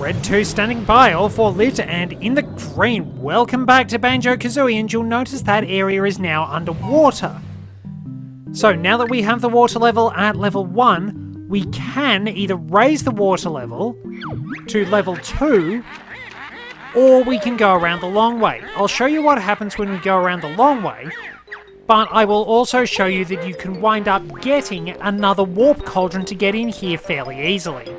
Red 2 standing by, all 4 lit, and in the green. Welcome back to Banjo-Kazooie, and you'll notice that area is now underwater. So now that we have the water level at level 1, we can either raise the water level to level 2, or we can go around the long way. I'll show you what happens when we go around the long way, but I will also show you that you can wind up getting another warp cauldron to get in here fairly easily.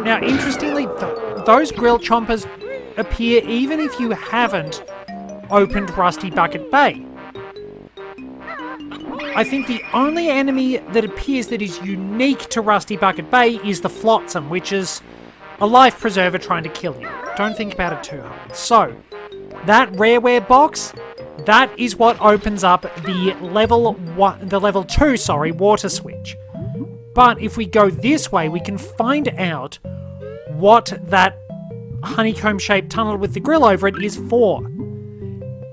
Now, interestingly, those grill chompers appear even if you haven't opened Rusty Bucket Bay. I think the only enemy that appears that is unique to Rusty Bucket Bay is the Flotsam, which is a life preserver trying to kill you. Don't think about it too hard. So, that rareware box, that is what opens up the level 2, water switch. But if we go this way, we can find out what that honeycomb-shaped tunnel with the grill over it is for.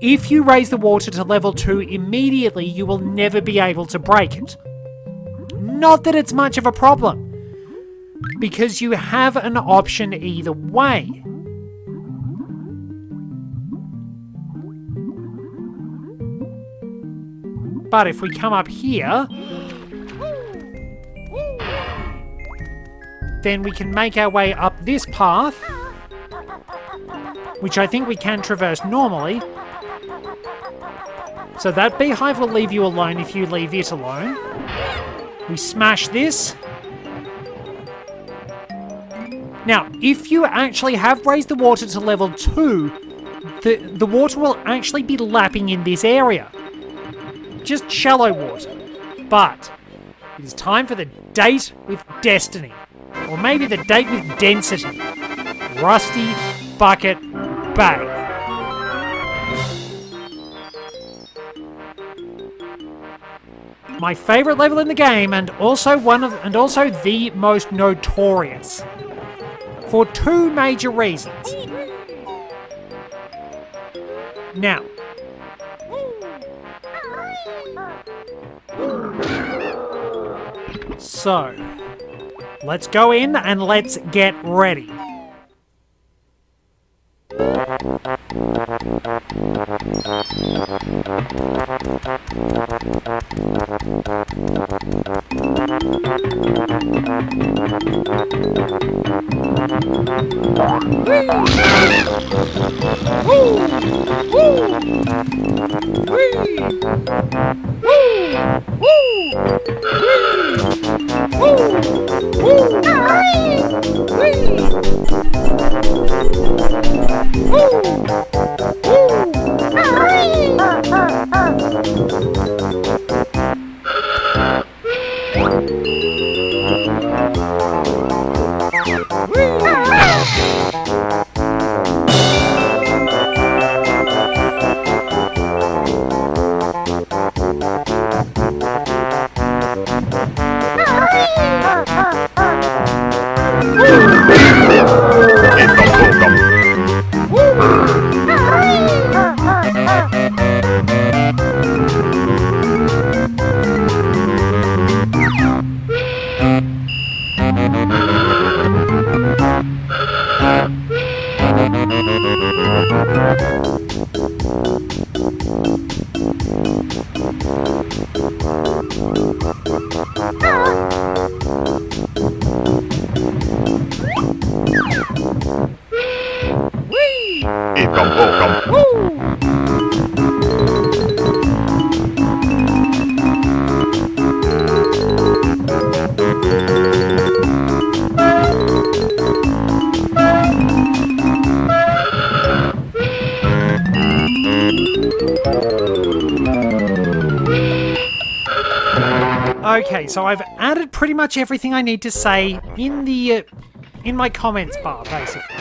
If you raise the water to level 2 immediately, you will never be able to break it. Not that it's much of a problem, because you have an option either way. But if we come up here, then we can make our way up this path, which I think we can traverse normally. So that beehive will leave you alone if you leave it alone. We smash this. Now, if you actually have raised the water to level 2, the water will actually be lapping in this area. Just shallow water. But it is time for the date with destiny. Or maybe the date with density. Rusty Bucket Bay. My favourite level in the game, and also the most notorious. For 2 major reasons. Now, so, let's go in and let's get ready. Okay, so I've added pretty much everything I need to say in my comments bar, basically.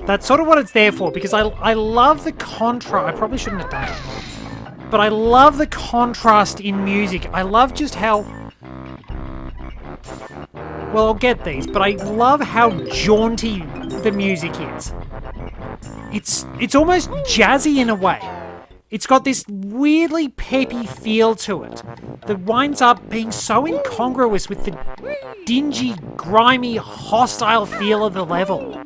That's sort of what it's there for, because I love the contrast. I probably shouldn't have done it. But I love the contrast in music. I love just how... Well, I'll get these, but I love how jaunty the music is. It's almost jazzy in a way. It's got this weirdly peppy feel to it that winds up being so incongruous with the dingy, grimy, hostile feel of the level.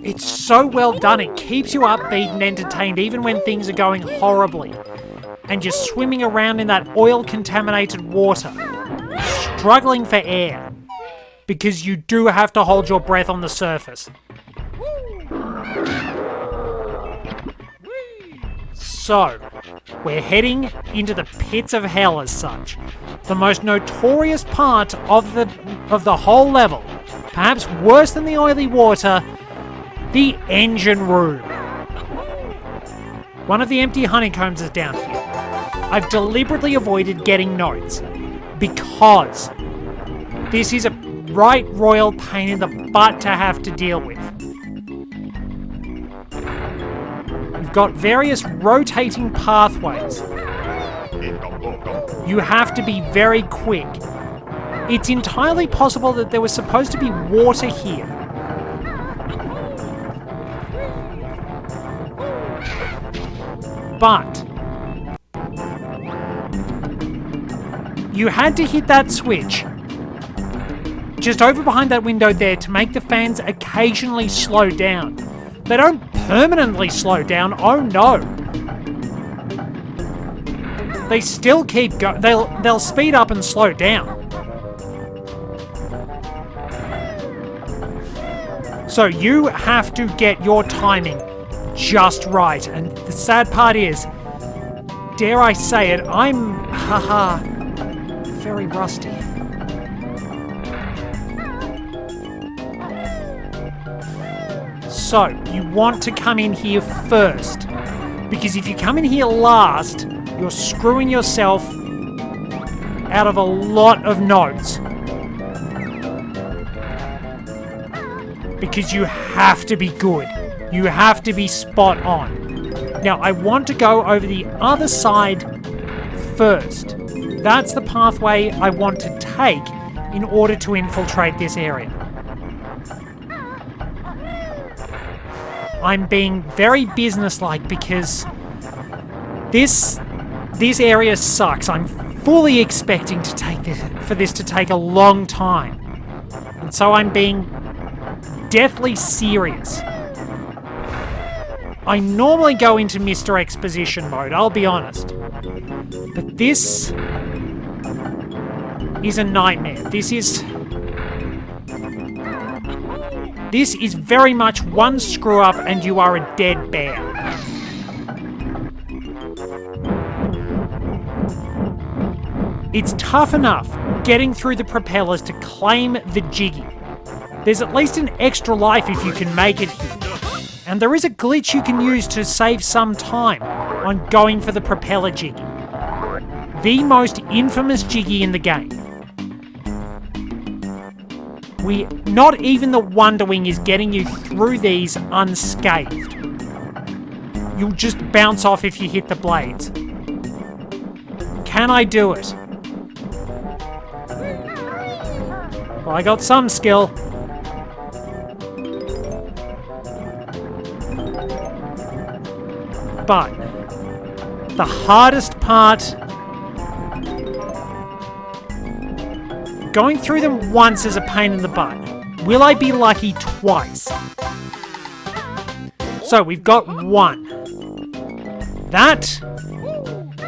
It's so well done, it keeps you upbeat and entertained even when things are going horribly. And you're swimming around in that oil-contaminated water, struggling for air, because you do have to hold your breath on the surface. So, we're heading into the pits of hell as such. The most notorious part of the whole level, perhaps worse than the oily water, the engine room. One of the empty honeycombs is down here. I've deliberately avoided getting notes because this is a right royal pain in the butt to have to deal with. You've got various rotating pathways. You have to be very quick. It's entirely possible that there was supposed to be water here. But you had to hit that switch just over behind that window there to make the fans occasionally slow down. They don't permanently slow down, oh no. They still keep going. They'll speed up and slow down. So you have to get your timing just right. And the sad part is, dare I say it, I'm, very rusty. So, you want to come in here first, because if you come in here last, you're screwing yourself out of a lot of notes. Because you have to be good. You have to be spot on. Now, I want to go over the other side first. That's the pathway I want to take in order to infiltrate this area. I'm being very businesslike because this area sucks. I'm fully expecting for this to take a long time. And so I'm being deathly serious. I normally go into Mr. Exposition mode, I'll be honest. But this is a nightmare. This is very much one screw up and you are a dead bear. It's tough enough getting through the propellers to claim the jiggy. There's at least an extra life if you can make it here. And there is a glitch you can use to save some time on going for the propeller jiggy. The most infamous jiggy in the game. Not even the Wonder Wing is getting you through these unscathed. You'll just bounce off if you hit the blades. Can I do it? Well, I got some skill. But the hardest part, going through them once is a pain in the butt. Will I be lucky twice? So we've got one. That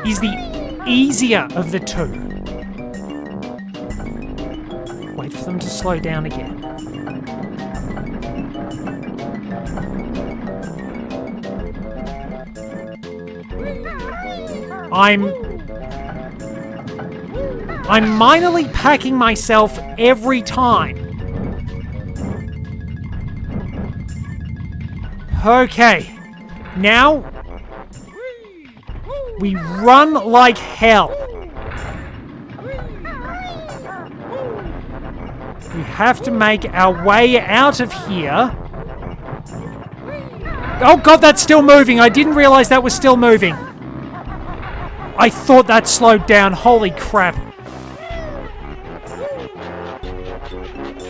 is the easier of the two. Wait for them to slow down again. I'm minorly packing myself every time. Okay, now we run like hell. We have to make our way out of here. Oh god, that's still moving. I didn't realize that was still moving. I thought that slowed down. Holy crap.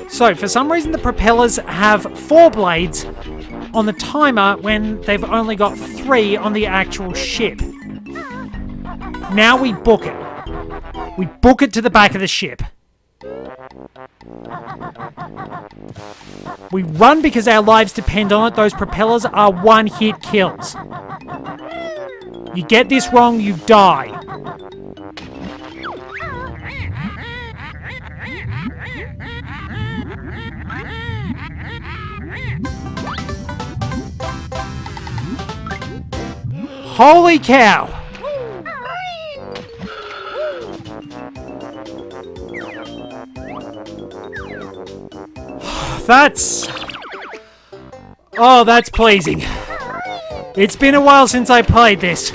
So, for some reason the propellers have 4 blades, on the timer when they've only got 3 on the actual ship. Now we book it. We book it to the back of the ship. We run because our lives depend on it. Those propellers are one-hit kills. You get this wrong, you die. Holy cow! That's pleasing. It's been a while since I played this,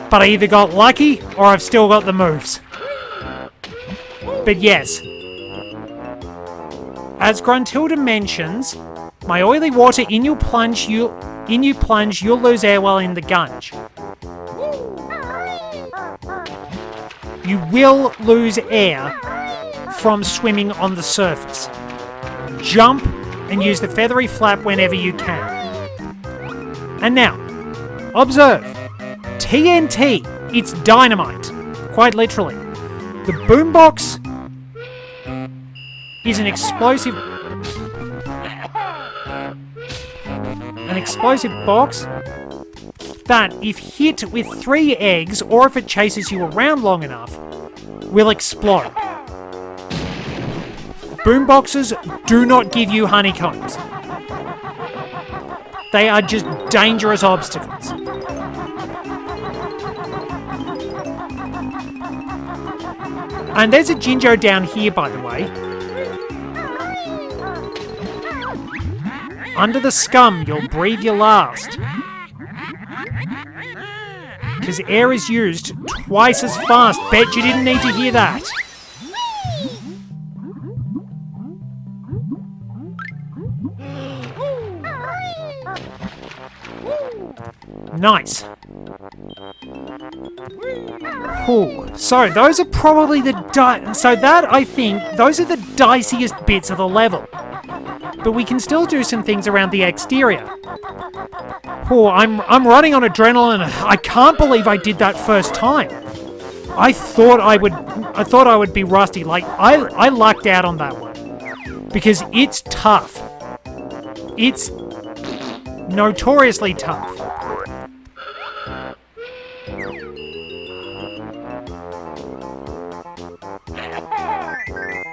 but I either got lucky or I've still got the moves. But yes, as Gruntilda mentions, my oily water in you plunge, you'll lose air while in the gunge. You will lose air from swimming on the surface. Jump and use the feathery flap whenever you can. And now, observe. TNT, it's dynamite. Quite literally. The boombox is an explosive box that, if hit with 3 eggs, or if it chases you around long enough, will explode. Boomboxes do not give you honeycombs. They are just dangerous obstacles. And there's a Jinjo down here, by the way. Under the scum, you'll breathe your last. Because air is used twice as fast. Bet you didn't need to hear that. Nice. Ooh. So those are probably the I think those are the diciest bits of the level. But we can still do some things around the exterior. Oh, I'm running on adrenaline. I can't believe I did that first time. I thought I would be rusty. Like I lucked out on that one. Because it's tough. It's notoriously tough.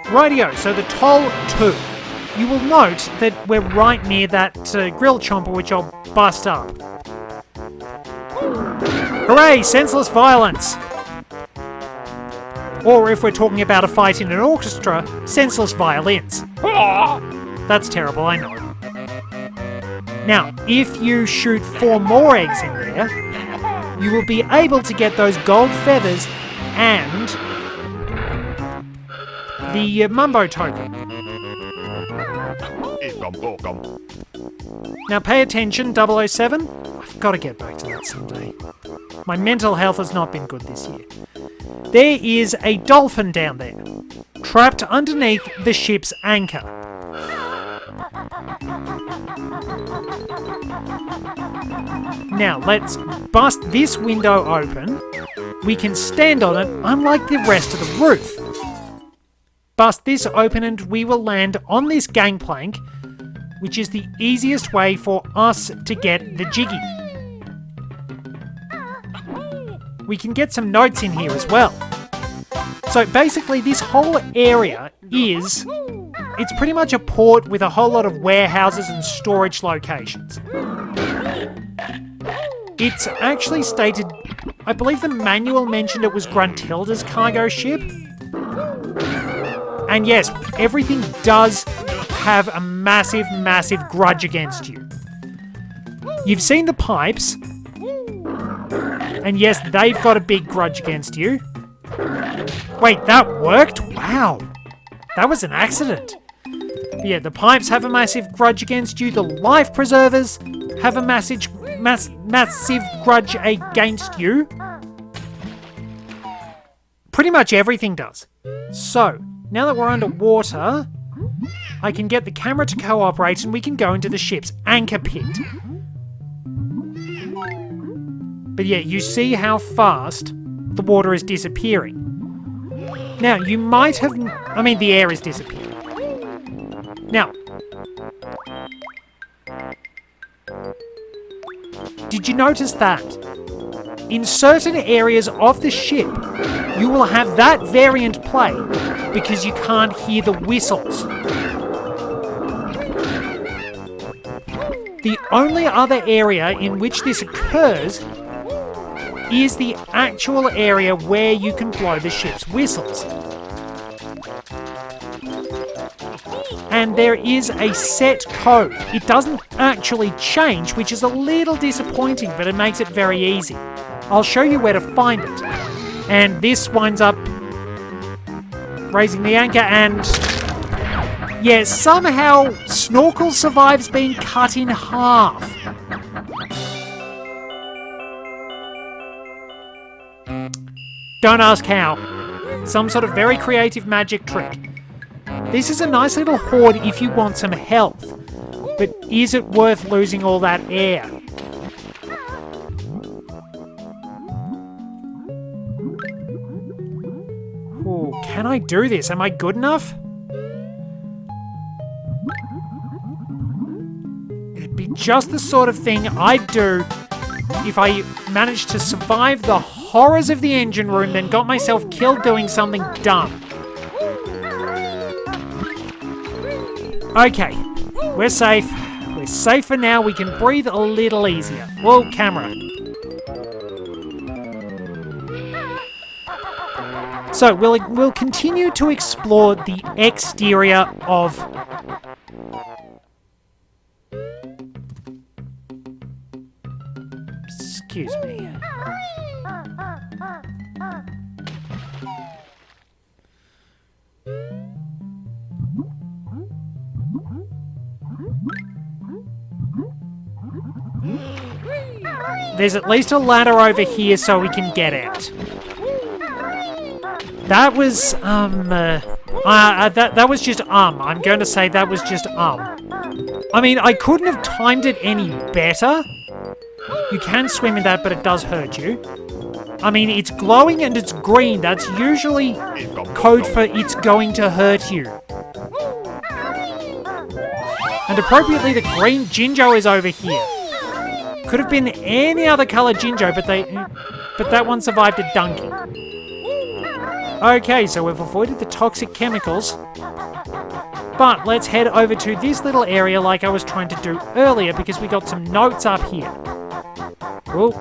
Rightio, so the toll 2. You will note that we're right near that grill chomper, which I'll bust up. Hooray! Senseless violence! Or if we're talking about a fight in an orchestra, senseless violins. That's terrible, I know. Now, if you shoot 4 more eggs in there, you will be able to get those gold feathers and the Mumbo token. Now pay attention, 007. I've got to get back to that someday. My mental health has not been good this year. There is a dolphin down there, trapped underneath the ship's anchor. Now let's bust this window open. We can stand on it, unlike the rest of the roof. Bust this open and we will land on this gangplank, which is the easiest way for us to get the jiggy. We can get some notes in here as well. So basically this whole area it's pretty much a port with a whole lot of warehouses and storage locations. It's actually stated, I believe the manual mentioned it was Gruntilda's cargo ship. And yes, everything does have a massive, massive grudge against you. You've seen the pipes. And yes, they've got a big grudge against you. Wait, that worked? Wow. That was an accident. But yeah, the pipes have a massive grudge against you. The life preservers have a massive grudge against you. Pretty much everything does. So, now that we're underwater, I can get the camera to cooperate and we can go into the ship's anchor pit. But yeah, you see how fast the water is disappearing. Now, you might have... I mean, the air is disappearing. Now, did you notice that? In certain areas of the ship, you will have that variant play because you can't hear the whistles. The only other area in which this occurs is the actual area where you can blow the ship's whistles. And there is a set code. It doesn't actually change, which is a little disappointing, but it makes it very easy. I'll show you where to find it. And this winds up raising the anchor and... yeah, somehow Snorkel survives being cut in half. Don't ask how. Some sort of very creative magic trick. This is a nice little hoard if you want some health. But is it worth losing all that air? Ooh, can I do this? Am I good enough? It'd be just the sort of thing I'd do if I managed to survive the horrors of the engine room, then got myself killed doing something dumb. Okay, we're safe. We're safe for now. We can breathe a little easier. Whoa, camera. So we'll continue to explore the exterior of... Excuse me. There's at least a ladder over here so we can get out. That was, that was just, I'm going to say that was just, I mean, I couldn't have timed it any better. You can swim in that, but it does hurt you. I mean, it's glowing and it's green. That's usually code for it's going to hurt you. And appropriately, the green Jinjo is over here. Could have been any other colour Jinjo, but that one survived a dunking. Okay, so we've avoided the toxic chemicals. But let's head over to this little area like I was trying to do earlier because we got some notes up here. Whoa.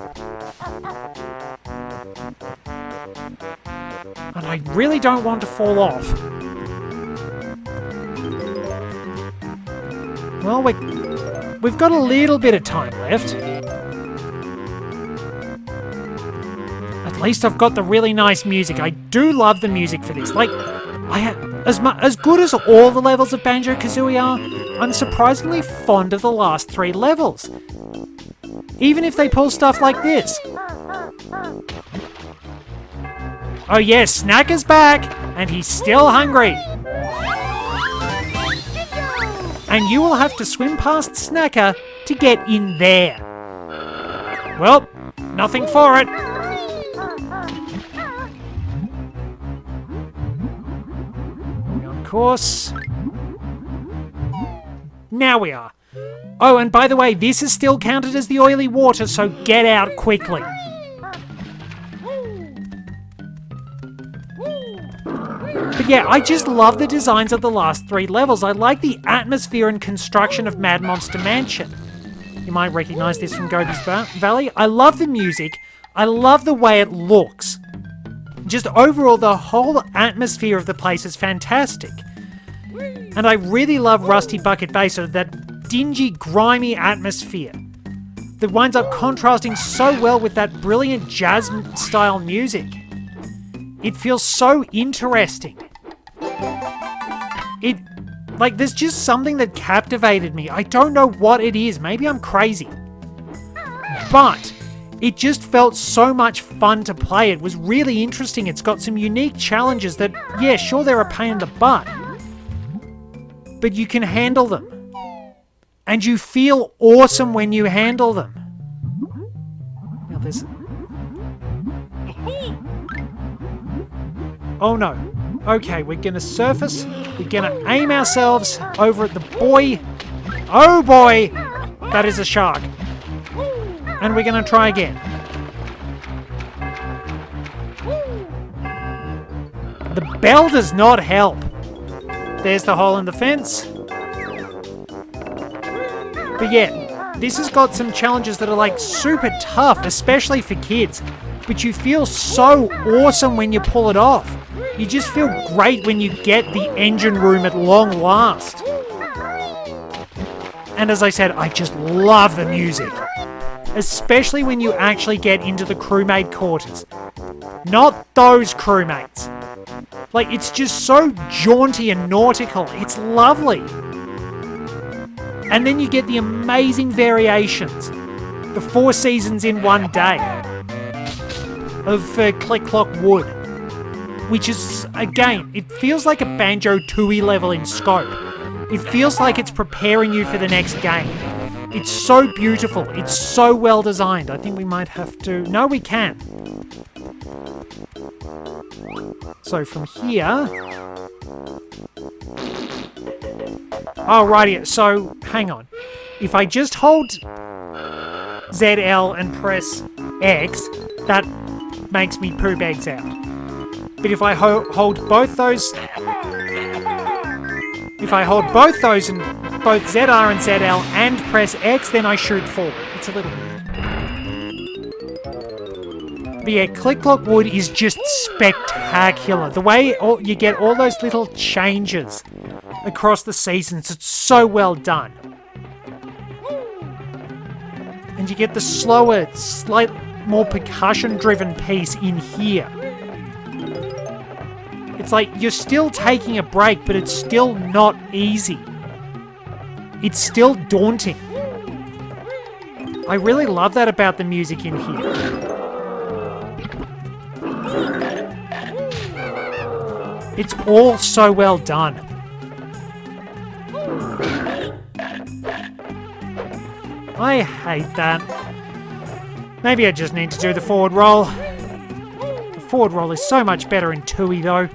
And I really don't want to fall off. Well, we've got a little bit of time left. At least I've got the really nice music. I do love the music for this. Like, as good as all the levels of Banjo-Kazooie are, I'm surprisingly fond of the last 3 levels. Even if they pull stuff like this. Oh yes, Snacker's back, and he's still hungry. And you will have to swim past Snacker to get in there. Well, nothing for it. On course. Now we are. Oh, and by the way, this is still counted as the oily water, so get out quickly. But yeah, I just love the designs of the last 3 levels. I like the atmosphere and construction of Mad Monster Mansion. You might recognize this from Gobi's Valley. I love the music. I love the way it looks. Just overall, the whole atmosphere of the place is fantastic. And I really love Rusty Bucket Bay, so that dingy, grimy atmosphere that winds up contrasting so well with that brilliant jazz-style music. It feels so interesting. There's just something that captivated me. I don't know what it is. Maybe I'm crazy. But it just felt so much fun to play. It was really interesting. It's got some unique challenges that, yeah, sure, they're a pain in the butt. but you can handle them. And you feel awesome when you handle them. Now there's... Oh no. Okay, we're gonna surface. We're gonna aim ourselves over at the boy. Oh boy! That is a shark. And we're gonna try again. The bell does not help. There's the hole in the fence. But yeah, this has got some challenges that are like super tough, especially for kids. But you feel so awesome when you pull it off. You just feel great when you get the engine room at long last. And as I said, I just love the music. Especially when you actually get into the crewmate quarters. Not those crewmates. Like, it's just so jaunty and nautical. It's lovely. And then you get the amazing variations. The 4 seasons in one day of Click Clock Wood. Which is, again, it feels like a Banjo-Kazooie level in scope. It feels like it's preparing you for the next game. It's so beautiful. It's so well designed. I think we might have to... No, we can. So from here... Alrighty, so hang on. If I just hold ZL and press X, that makes me poop eggs out. But if I hold both those... If I hold both those and both ZR and ZL and press X, then I shoot forward. It's a little weird. But yeah, Click Clock Wood is just spectacular. The way you get all those little changes across the seasons, it's so well done. And you get the slower, slightly more percussion-driven piece in here. It's like you're still taking a break, but it's still not easy. It's still daunting. I really love that about the music in here. It's all so well done. I hate that. Maybe I just need to do the forward roll. The forward roll is so much better in Tooie though.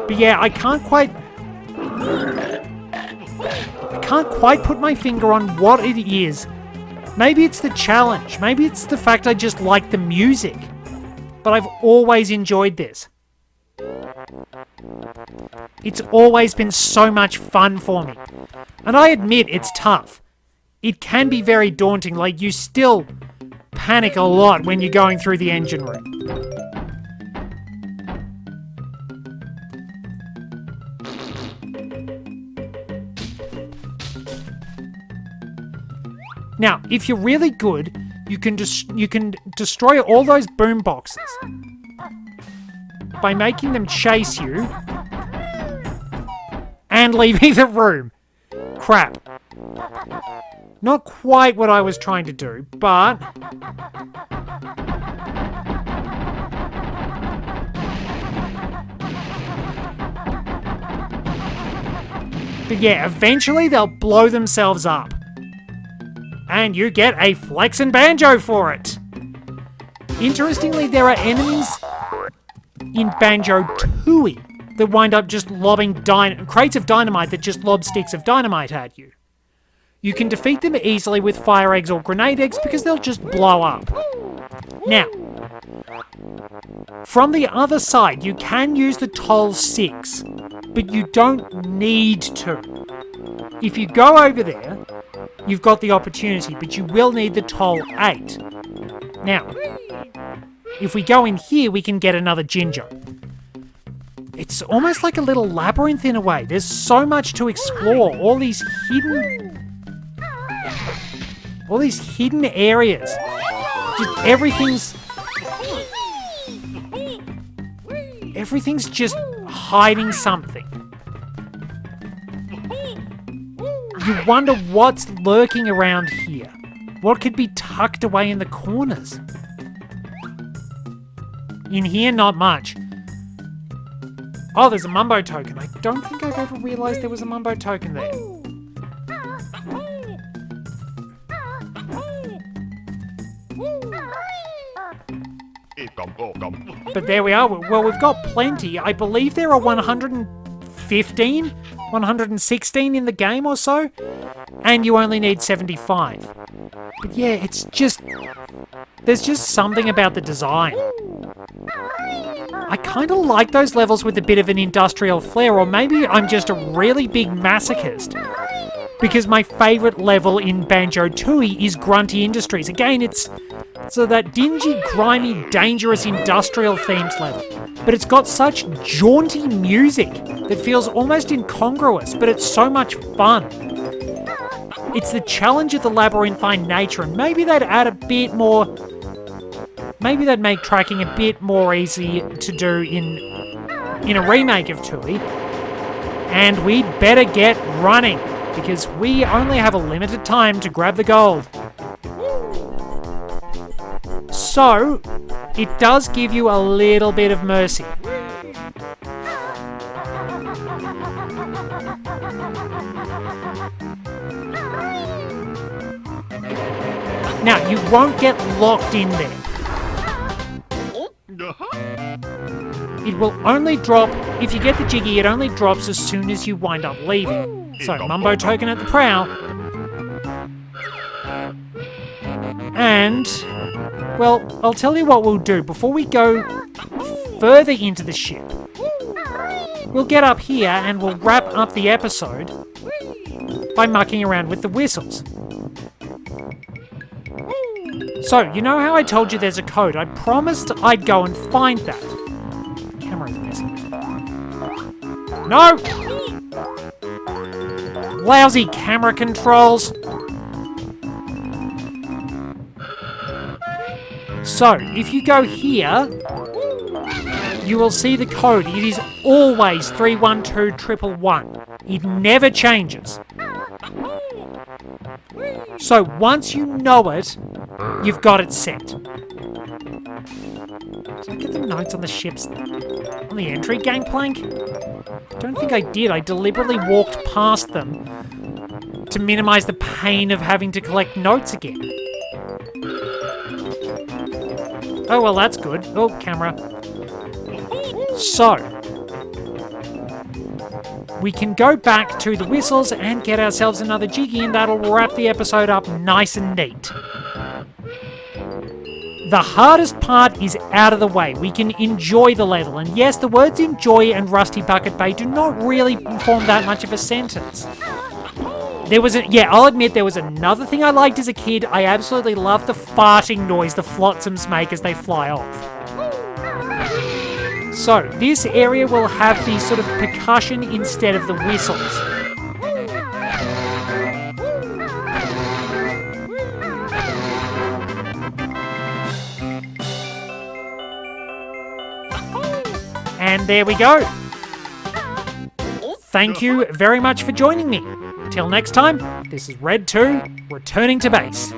But yeah, I can't quite put my finger on what it is. Maybe it's the challenge. Maybe it's the fact I just like the music. But I've always enjoyed this. It's always been so much fun for me. And I admit it's tough. It can be very daunting, like you still panic a lot when you're going through the engine room. Now, if you're really good, you can destroy all those boom boxes by making them chase you and leaving the room. Crap. Not quite what I was trying to do, but... But yeah, eventually they'll blow themselves up. And you get a Flexin' Banjo for it. Interestingly, there are enemies in Banjo-Kazooie that wind up just lobbing crates of dynamite that just lob sticks of dynamite at you. You can defeat them easily with fire eggs or grenade eggs because they'll just blow up. Now, from the other side, you can use the Toll 6, but you don't need to. If you go over there, you've got the opportunity, but you will need the Toll 8. Now, if we go in here, we can get another Ginger. It's almost like a little labyrinth in a way. There's so much to explore. All these hidden areas. Just everything's just hiding something. You wonder what's lurking around here. What could be tucked away in the corners? In here, not much. Oh, there's a Mumbo token. I don't think I've ever realised there was a Mumbo token there. But there we are. Well, we've got plenty. I believe there are 115, 116 in the game or so, and you only need 75. But yeah, it's just... there's just something about the design. I kind of like those levels with a bit of an industrial flair, or maybe I'm just a really big masochist. Because my favourite level in Banjo-Tooie is Grunty Industries. Again, it's so that dingy, grimy, dangerous industrial-themed level. But it's got such jaunty music that feels almost incongruous, but it's so much fun. It's the challenge of the labyrinthine nature, and maybe they'd add a bit more... maybe they'd make tracking a bit more easy to do in a remake of Tooie. And we'd better get running, because we only have a limited time to grab the gold. So, it does give you a little bit of mercy. Now, you won't get locked in there. It will only drop, if you get the jiggy, it only drops as soon as you wind up leaving. So, Mumbo token at the prow. And, well, I'll tell you what we'll do. Before we go further into the ship, we'll get up here and we'll wrap up the episode by mucking around with the whistles. So, you know how I told you there's a code? I promised I'd go and find that. The camera's missing. No! Lousy camera controls. So, if you go here, you will see the code. It is always 312111. It never changes. So, once you know it, you've got it set. Did I get the notes on the ships, on the entry gangplank? I don't think I did. I deliberately walked past them to minimise the pain of having to collect notes again. Oh, well, that's good. Oh, camera. So, we can go back to the whistles and get ourselves another jiggy, and that'll wrap the episode up nice and neat. The hardest part is out of the way. We can enjoy the level. And yes, the words enjoy and Rusty Bucket Bay do not really form that much of a sentence. I'll admit there was another thing I liked as a kid. I absolutely loved the farting noise the flotsams make as they fly off. So, this area will have the sort of percussion instead of the whistles. And there we go. Thank you very much for joining me. Till next time, this is Red 2, returning to base.